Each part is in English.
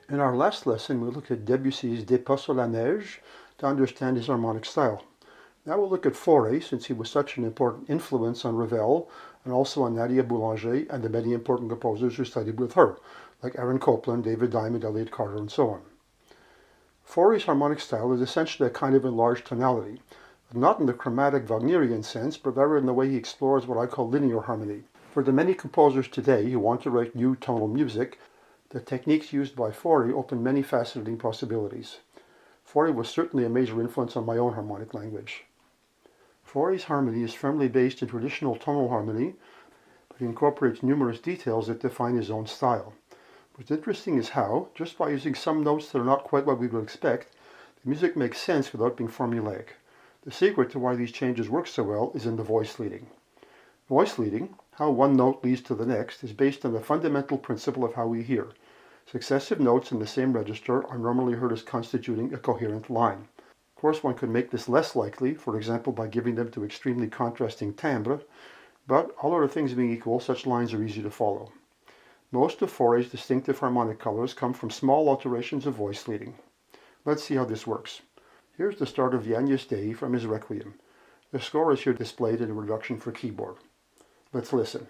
In our last lesson, we looked at Debussy's Des Pas sur la Neige to understand his harmonic style. Now we'll look at Fauré, since he was such an important influence on Ravel and also on Nadia Boulanger and the many important composers who studied with her, like Aaron Copland, David Diamond, Elliott Carter, and so on. Fauré's harmonic style is essentially a kind of enlarged tonality, but not in the chromatic Wagnerian sense, but rather in the way he explores what I call linear harmony. For the many composers today who want to write new tonal music, the techniques used by Fauré open many fascinating possibilities. Fauré was certainly a major influence on my own harmonic language. Fauré's harmony is firmly based in traditional tonal harmony, but he incorporates numerous details that define his own style. What's interesting is how, just by using some notes that are not quite what we would expect, the music makes sense without being formulaic. The secret to why these changes work so well is in the voice leading. Voice leading, how one note leads to the next, is based on the fundamental principle of how we hear. Successive notes in the same register are normally heard as constituting a coherent line. Of course, one could make this less likely, for example by giving them to extremely contrasting timbres, but all other things being equal, such lines are easy to follow. Most of Fauré's distinctive harmonic colors come from small alterations of voice leading. Let's see how this works. Here's the start of the Agnus Dei from his Requiem. The score is here displayed in a reduction for keyboard. Let's listen.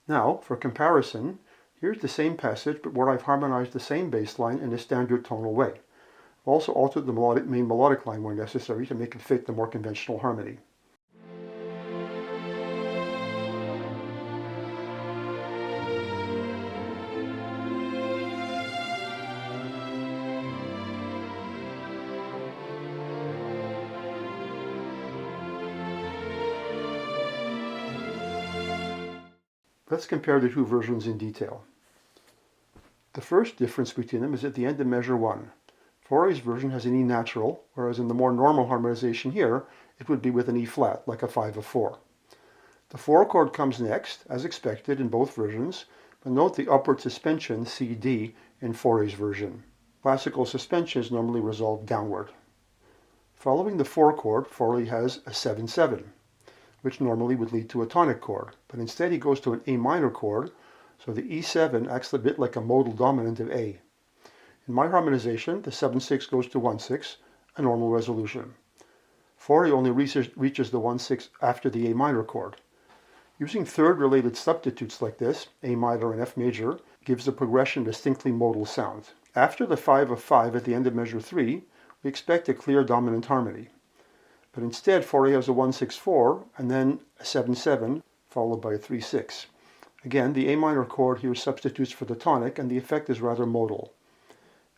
Now, for comparison, here's the same passage, but where I've harmonized the same bass line in a standard tonal way. I've also altered the main melodic line where necessary to make it fit the more conventional harmony. Let's compare the two versions in detail. The first difference between them is at the end of measure 1. Fauré's version has an E natural, whereas in the more normal harmonization here, it would be with an E flat, like a 5 of 4. The 4 chord comes next, as expected in both versions, but note the upward suspension, CD, in Fauré's version. Classical suspension is normally resolved downward. Following the 4 chord, Fauré has a 7-7. Which normally would lead to a tonic chord, but instead he goes to an A minor chord, so the E7 acts a bit like a modal dominant of A. In my harmonization, the 7-6 goes to 1-6, a normal resolution. Fauré only reaches the 1-6 after the A minor chord. Using third-related substitutes like this, A minor and F major, gives the progression distinctly modal sound. After the 5 of 5 at the end of measure 3, we expect a clear dominant harmony. But instead, Fauré has a 1-6-4, and then a 7-7, followed by a 3-6. Again, the A minor chord here substitutes for the tonic, and the effect is rather modal.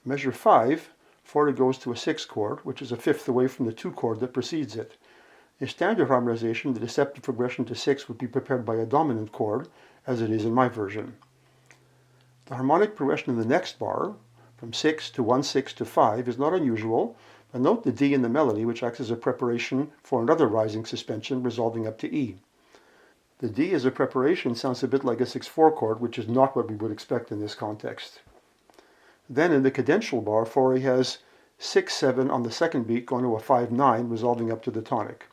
In measure 5, Fauré goes to a 6 chord, which is a fifth away from the 2 chord that precedes it. In standard harmonization, the deceptive progression to 6 would be prepared by a dominant chord, as it is in my version. The harmonic progression in the next bar, from 6 to 1-6 to 5, is not unusual, but note the D in the melody, which acts as a preparation for another rising suspension resolving up to E. The D as a preparation sounds a bit like a 6-4 chord, which is not what we would expect in this context. Then in the cadential bar, Fauré has 6-7 on the second beat going to a 5-9, resolving up to the tonic.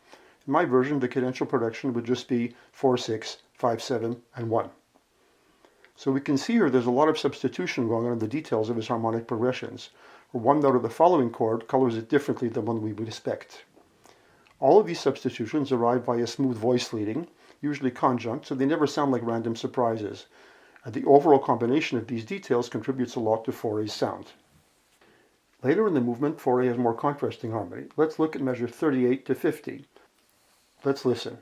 In my version, the cadential production would just be 4-6, 5-7, and 1. So we can see here there's a lot of substitution going on in the details of his harmonic progressions, where one note of the following chord colors it differently than one we would expect. All of these substitutions arrive via smooth voice leading, usually conjunct, so they never sound like random surprises, and the overall combination of these details contributes a lot to Fauré's sound. Later in the movement, Fauré has more contrasting harmony. Let's look at measure 38 to 50. Let's listen.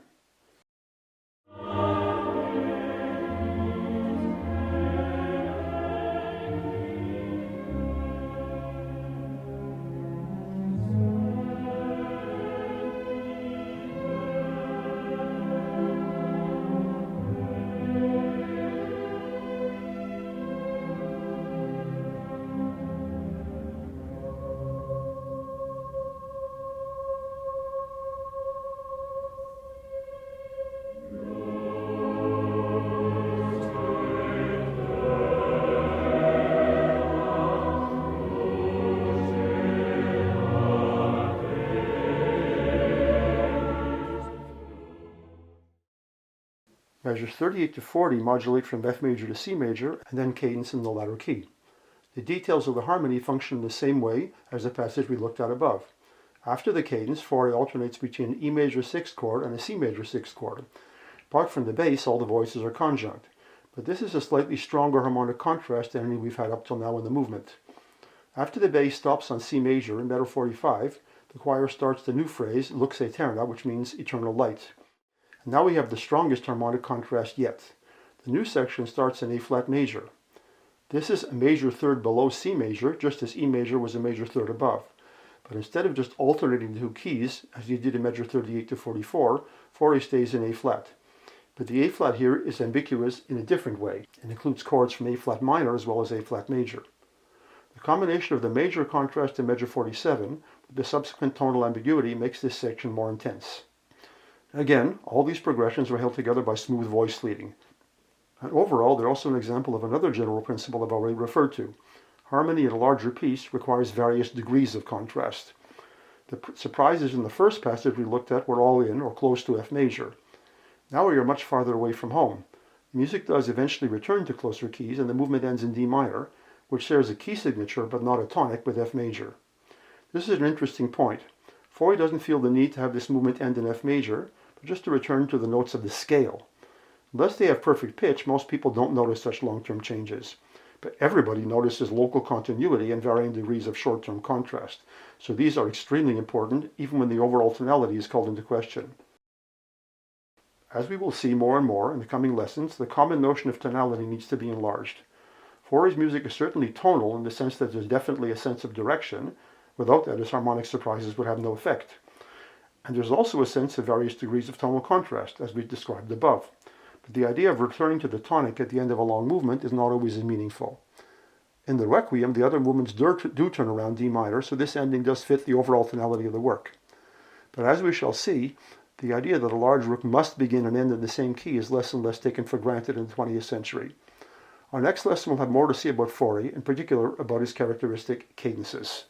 Measures 38 to 40 modulate from F major to C major and then cadence in the latter key. The details of the harmony function in the same way as the passage we looked at above. After the cadence, Fauré alternates between an E major 6th chord and a C major 6th chord. Apart from the bass, all the voices are conjunct, but this is a slightly stronger harmonic contrast than any we've had up till now in the movement. After the bass stops on C major in measure 45, the choir starts the new phrase, Lux Aeterna, which means eternal light. And now we have the strongest harmonic contrast yet. The new section starts in A flat major. This is a major third below C major, just as E major was a major third above. But instead of just alternating the two keys, as he did in measure 38 to 44, Fauré stays in A flat. But the A flat here is ambiguous in a different way. It includes chords from A flat minor as well as A flat major. The combination of the major contrast in measure 47 with the subsequent tonal ambiguity makes this section more intense. Again, all these progressions are held together by smooth voice leading. And overall, they're also an example of another general principle I've already referred to. Harmony in a larger piece requires various degrees of contrast. The surprises in the first passage we looked at were all in or close to F major. Now we are much farther away from home. The music does eventually return to closer keys and the movement ends in D minor, which shares a key signature but not a tonic with F major. This is an interesting point. Fauré doesn't feel the need to have this movement end in F major, but just to return to the notes of the scale. Unless they have perfect pitch, most people don't notice such long-term changes. But everybody notices local continuity and varying degrees of short-term contrast. So these are extremely important, even when the overall tonality is called into question. As we will see more and more in the coming lessons, the common notion of tonality needs to be enlarged. Fauré's music is certainly tonal in the sense that there's definitely a sense of direction. Without that, his harmonic surprises would have no effect. And there's also a sense of various degrees of tonal contrast, as we described above. But the idea of returning to the tonic at the end of a long movement is not always as meaningful. In the Requiem, the other movements do turn around D minor, so this ending does fit the overall tonality of the work. But as we shall see, the idea that a large work must begin and end in the same key is less and less taken for granted in the 20th century. Our next lesson will have more to say about Fauré, in particular about his characteristic cadences.